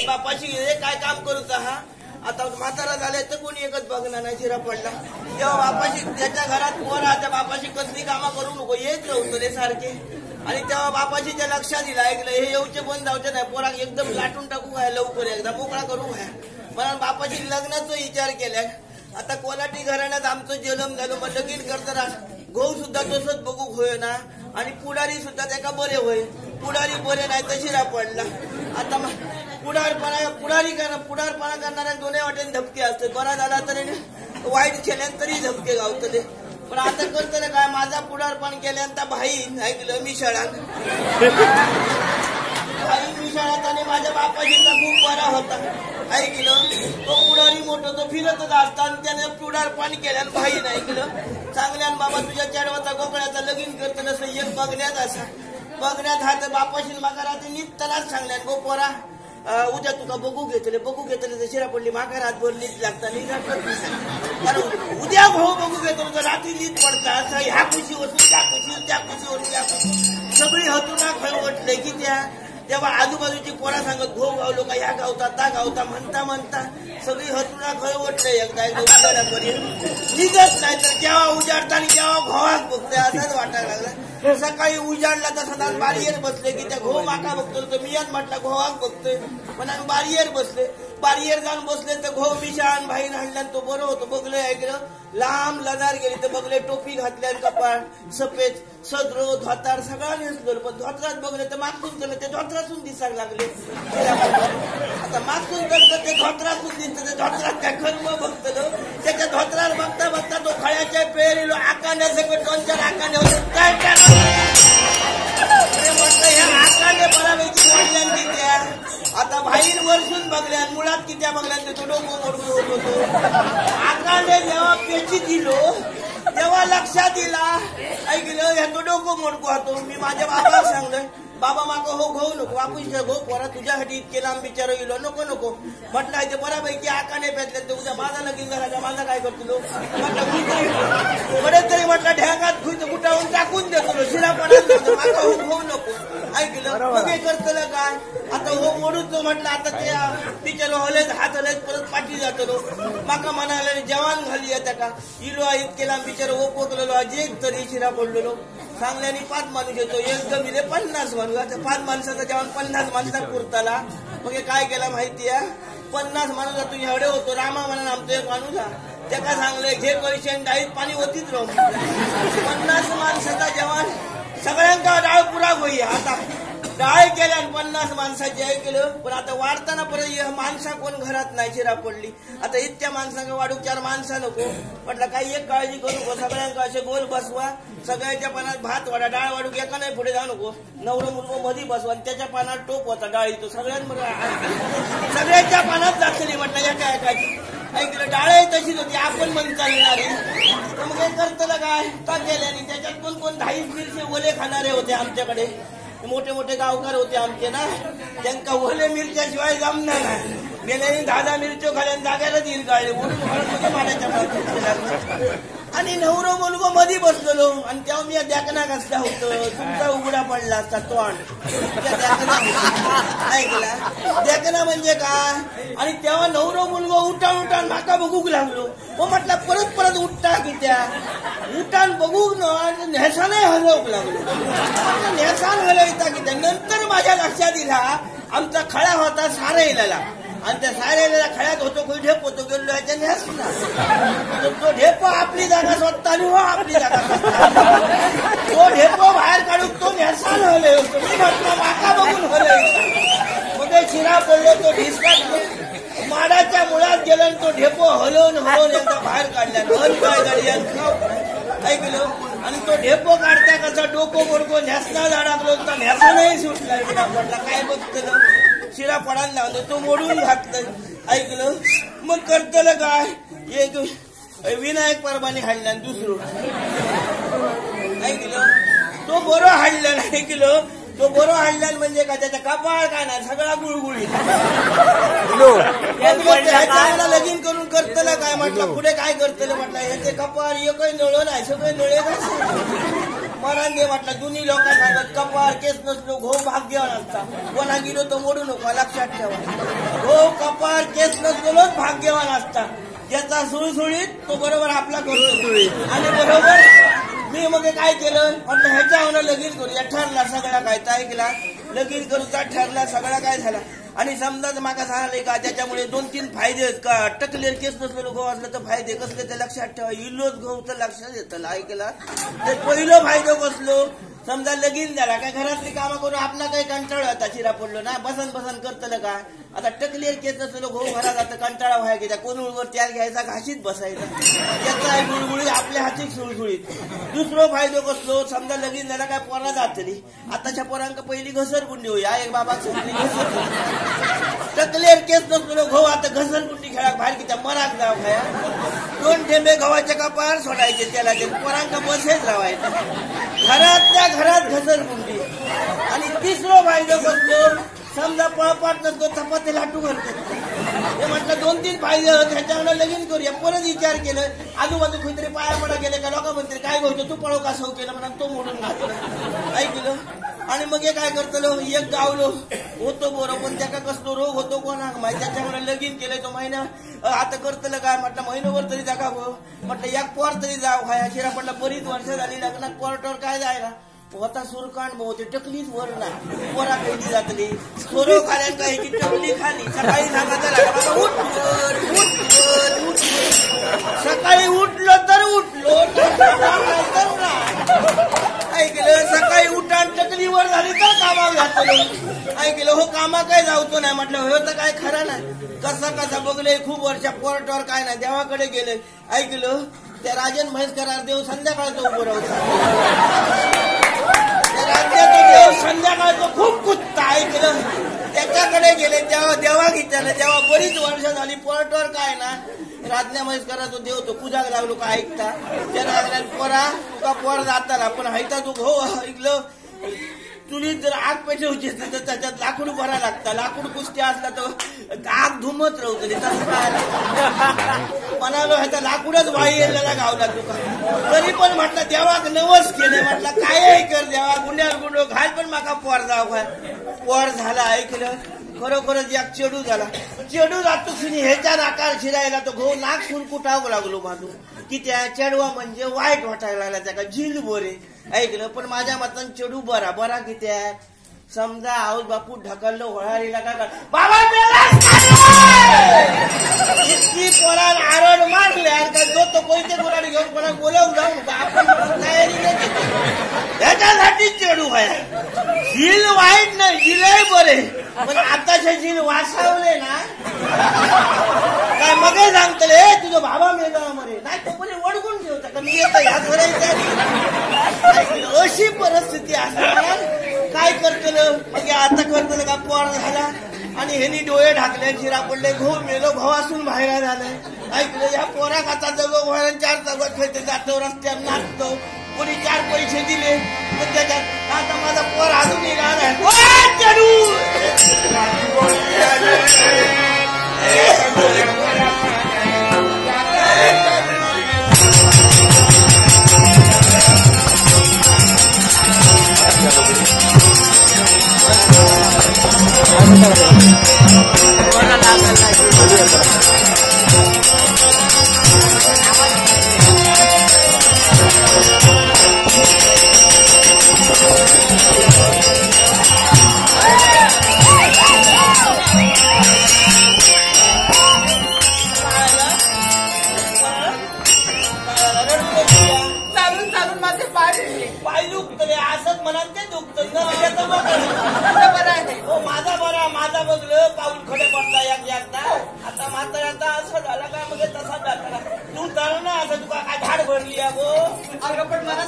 बापाशी हे काय काम करूचा हा आता म्हातारा झाले तर कोणी एकच बघणार नाही शिरा पडला तेव्हा बापाशी त्याच्या घरात पोरा त्या बापाशी कसली कामं करू नको येत नव्हतं ते सारखे आणि तेव्हा बापाशी त्या लक्षात दिलं ऐकलं हे येऊचे बंद जाऊचे नाही पोरा एकदम लाटून टाकू काय लवकर एकदा मोकळा करू काय म्हणून बापाशी लग्नाचा विचार केलाय आता कोलाटी घराण्यात आमचं जन्म झालो मग लगीन करताना गहू सुद्धा तसंच बघू होय ना आणि पुढारी सुद्धा त्याका बरे होय पुढारी बरे नाही तर शिरा पडला आता पुढारपणा करणाऱ्या दोन्ही वाटेने धपके असते बरा झाला तरी वाईट केल्यान तरी धपके गावतले पण आता करतले काय माझा पुढारपण केल्यानंतर भाई ऐकलं मी शाळात आणि माझ्या बापाजीचा खूप बरा होता ऐकलं तो पुढारी मोठं तो फिरतच असताना त्याने पुढारपण केल्यान भाई ऐकलं चांगल्यान बाबा तुझ्या चेडवाचा गोकळ्याचा लगीन करत नसं एक बघण्यात असा बघण्यात हा तर बापाशी माघारात निघतानाच सांगल्यान गो पोरा उद्या तुका बघू घेतले तर शिरा पडली माघार हात भर लीत लागता कारण उद्या भाऊ बघू घेतो तर रात्री लीत पडतात ह्या खुशी वरती त्या खुशी सगळी हतुना खळ वाटले की तेव्हा आजूबाजूची पोरा सांगत घो गावलो का ह्या गावता त्या गावता म्हणता सगळी हतुना खळ वाटले एकदा उजाड्यापर्यंत निघत नाही तर केव्हा उजाडता आणि केव्हा घोवाक बघते असाच वाटायला लागला सकाळी उजाडला तर सदा बारीयर बसले की त्या घो माका बघतो तर मी यात म्हटलं घोवाक बघतोय पण आम्ही बारीयर जाऊन बसले तर घो मिशान भाई हाणल्यान तो बरं होतो बघलं ऐकलं लांब लदार गेली तर बघले टोपी घातल्या कपाळ सफेद सदरो धोतार सगळा नेसलो पण धोत्रात बघले तर मागून गेलं ते धोत्रातून दिसायला लागले आता मागून गेलं ते धोत्रातून दिसतं ते धोत्रात काय खर्म बघतलं त्याच्या धोत्रात बघता तो खळ्याच्या पेरीलो आकांड्या सगळं 2-4 आकांड्या होते काय म्हटलं ह्या आकांडे बऱ्यापैकी वाढल्यान त्या आता बाहेर वर्षून बघल्या मुळात कित्या बघल्यान ते तो डोकं मोडून होत होतो आकांडे जेव्हा पेची दिलो तेव्हा लक्षात दिला ऐकलं ह्या तो डोकं मोडको होतो मी माझ्या बाबाला सांगलं बाबा माका हो घेऊ नको आपण घो पोरा तुझ्यासाठी इतके लांब विचार येलो नको म्हटलं ते बऱ्यापैकी आकाने पेटले ते उद्या माझा लगीन झाला माझा काय करतो म्हटलं बरेच तरी म्हटलं ढ्यागात गुटावून टाकून देतो शिरापणात माका हो घेऊ नको ऐकलं मग हे करतलं काय आता हो मोडून तो म्हटलं आता त्या टीचर हलेच हात हलेच परत पाठी जातो माका म्हणाले जवान घाली येत्या का इलो इतके लांब विचार हो पोचलेलो अजय तरी शिरा पडलेलो सांगल्याने 5 माणूस येतो एकदम इले 50 माणूस आता 5 माणसाचा जेवण 50 माणसा पुरताला मग काय केला माहितीये 50 माणूस तू एवढे होतो रामा म्हणून आमचा एक माणूस त्याका सांगले घे पैसे डाळीत पाणी होतीच राहू 50 माणसाचा जेवण सगळ्यांचा डाळ पुरा होई आता डाळ केल्या 50 माणसाची आहे केलं पण आता वाढताना परत माणसा कोण घरात नाही शिरा पडली आता इतक्या माणसांना वाढू 4 माणसा नको म्हटलं काही एक काळजी करू नको सगळ्यांना असे गोल बसवा सगळ्याच्या पानात भात वाढा डाळ वाढू एका नाही पुढे जाऊ नको नवरं मुलगो मध्ये बसवा आणि त्याच्या पानात टोप होता डाळी तो सगळ्यांच्या पानात जातली म्हटलं एका एकाची ऐकलं डाळ तशीच होती आपण पण चालणारी मग हे करतलं काय का केल्याने त्याच्यात कोण 10 मिरची ओले खाणारे होते आमच्याकडे मोठे गावकार होते आमचे ना त्यांना ओले मिरच्याशिवाय जमणार नाही गेल्याने 10 मिरच्यो खाल्यान जाग्याला येईल गाळे म्हणून मारायच्या आणि नवरो मुलगो मध्ये बसलेलो आणि तेव्हा मी देखना कसला होतं तुमचा उघडा पडला असता तोंड ऐकला देखना म्हणजे काय आणि तेव्हा नवरो मुलगो उठान माका बघूक लागलो मग म्हटलं परत उठता की त्या उठान बघूक न नेसाने हलवूक लागलो नेसान हलवता की त्या नंतर माझ्या लक्षात दिला आमचा खळा होता सारेला आणि त्या सारेला खळ्यात होतो कोणी ढेप होतो गेलो याच्या नेसला तो ढेप आपली जागा स्वतः आणि हो आपली जागा तो ढेप बाहेर काढून तो नेसान हलय होतो मी म्हटलं माका बघून हलय मग शिरा पडलो तो ढिसकात माडाच्या मुळात गेला आणि तो ढेपो हलवून एकदा बाहेर काढला हल काय गाडी ऐकलो आणि तो ढेपो काढता कसा डोको मोडको नेसना झाडाकलो तर नेसा नाही सुटला म्हटलं काय बघतलं शिरा पडायला लावलं तो मोडून घातलं ऐकलं मग करतलं काय एक विनायक परबाने हाडला दुसरं ऐकलं तो बरं हाडला ऐकलं तो बरो हाडल्यान म्हणजे काय त्याचा कपाळ काय नाही सगळा गुळगुळी लगीन करून करतलं काय म्हटलं पुढे काय करतलं म्हटलं याचे कपाळ एकही नळ नाही सगळे नळे मरांगे म्हटलं दोन्ही लोकांना सांगत कपाळ केस नसलो घो भाग्यवान असता कोणा गेलो तो मोडू नको लक्षात ठेवा हो कपाळ केस नसलेलोच भाग्यवान असता. ज्याचा सुळसुळीत तो बरोबर आपला करतो. आणि बरोबर मी मग काय केलं म्हटलं ह्याच्या लगीन करूया. ठरला सगळा काय ऐकला लगीन करूचा ठरला सगळा काय झाला. आणि समजा माका सांगले का त्याच्यामुळे 2-3 फायदे आहेत का. टकलेर केस नसलेलो गहू असलं तर फायदे कसले ते लक्षात ठेवा. इल्लोच गहू तर लक्षात येतं ऐकला. ते पहिलं फायदो कसलो समजा लगीन झाला काय घरातली कामं करून आपला काही कंटाळा होता चिरा पडलो ना बसन करतलं काय. आता टकलेर केस नसलेलो गहू घरात जातं कंटाळा व्हाय की त्या कोणूळवर त्याल घ्यायचा घाशीत बसायचा. त्याचा गुळगुळीत आपल्या हातीक सुळसुळीत. दुसरो फायदो कसलो समजा लगीन झाला काय पोरा जातली. आताच्या पोरांक पहिली घसरगुंडी होई. एक बाबा टकलेर केस नसलेलो गहू आता घसरगुंडी खेळा बाहेर की त्या मराक जाव खाया. 2 ठेंबे गव्हाच्या कपार सोडायचे त्याला ते पोरांका बसेच रावायचं. घरातल्या घरात घसरगुंडी. आणि तिसरो फायदो कसलो समजा पळपाट नसतो चपाती लाटू घालतो. हे म्हटलं 2-3 फायदे ह्याच्यावर लगीन करूया. परत विचार केलं आजूबाजू कुठेतरी पाया पडा गेले का लोक म्हणते काय गोष्ट तू पळो का सौ केलं म्हणा तो मोडून घातलं ऐकलं. आणि मग हे काय करतलो एक गावलो होतो बरोबर पण त्याका कसलो रोग होतो कोणाक माहिती. त्याच्यामुळे लगीन केलंय तो महिना आता करतलं काय म्हटलं महिनोभर तरी जागा म्हटलं एक पोर तरी जाव हाय. शिरा पडला बरीच वर्ष झाली लग्नात पोरटोर काय जायला होता सुरकांड भाऊ ते टकलीच वर ना पोरा पहिली जातली. सोरो खाल्यान काय की टकली खाली. सकाळी सांगायचं लागला उठ. सकाळी उठलो तर उठलो तर ना ऐकलं. सकाळी उठान टकलीवर झाली तर कामावर घातलो ऐकलं. हो कामा काय जावतो नाही म्हटलं हो तर काय खरं नाही. कसा बघले खूप वर्ष पोरटोर काय नाही देवाकडे गेले ऐकलं. त्या राजन म्हैसकरार देव संध्याकाळचा उभं राहतो. राज्याचा देव संध्याकाळचा खूप कुत्ता ऐकलं. त्याच्याकडे गेले तेव्हा देवा घेतल्यानं तेव्हा बरीच वर्ष झाली पोरटोर काय ना राजन्या म्हैसकराचा देव तो पूजाक लागलो का ऐकता. त्याला लागल्या पोरा तुका पोर जाताना पण हायता तू हो ऐकलं. चुलीत जर आग पेटवची तर त्याच्यात लाकूड भरा लागता. लाकूड कुस्ती असला तर आग धुमत राहतली. तसं काय म्हणालो ह्याचा लाकूडच बाहेरला गावला तुका. तरी पण म्हटलं देवाक नवस केले म्हटलं काय कर देवा गुंड्यावर गुंडो घाल पण माका पोर जाव काय. पोर झाला ऐकलं. खरोखरच एक चेडू झाला. चेडू जातो सुनी ह्याच्या नाकार शिरायला तो गहू नाक सुरकुटावं लागलो माझू की त्या चेडवा म्हणजे वाईट वाटायला लागला त्याला झील बोरे ऐकलं. पण माझ्या मतान चेडू बरा कित्या समजा आऊस बापू ढकललो होळारीला का बाबा इतकी पोराला आरड मारले का जो तो कोणते कोणाला घेऊन कोणा बोलवून जाऊन आपण तयारी नाही. त्याच्यासाठी चेडू आहे. झील वाईट नाही झिलही बरे पण आताचे झील वासावले ना काय मग सांगतले तुझं बाबा मेला मरे नाही तो पण वडकून ठेवता का मी येतो ह्या घरायचं. अशी परिस्थिती असणार काय करतलं मग आता करतलं का पोर झाला आणि ह्यांनी डोळे ढाकले शिरा पडले गहू मेलो भावासून बाहेर झालं ऐकलं. या पोरा खाता जगो व्हायला 4 चौघात खेळते जातो रस्त्यावर नाचतो कोणी 4 पैसे दिले तर त्याच्यात आता माझा पोर अजून येणार आहे. पाय दुखतले असंच म्हणा ते दुखत माझा माझा बघलं पाऊल खडे पडला एकदा. आता म्हाताऱ्याचा असं झाला का मग तसा झाला तू तर ना असं तुका काय झाड भरली गो अगं पण मला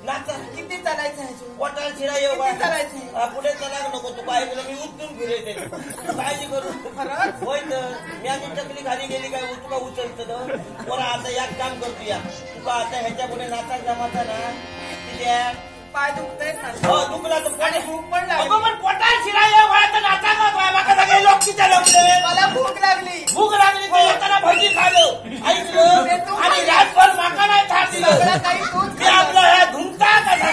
नाचा किती चालायचं आहे पोटाला शिरा येऊ चालायचं पुढे चला नको तू पाहिजे मी उचलून फिरते काळजी करू खरं होय तर मी आधी टकली खाली गेली काय तुका उचलतं बरं. आता एक काम करतो या तुका आता ह्याच्या पुढे नाचा जमाता ना तिथे पाय दुखतय हो दुखला तर पाणी भूक पण लागली पण पोटाला शिरा येऊ नाचा का लोकीच्या लोकले मला भूक लागली ते येताना भजी खालो ऐकलं आणि रातभर माका नाही ठार दिलं काही आपला ह्या धुमता कसा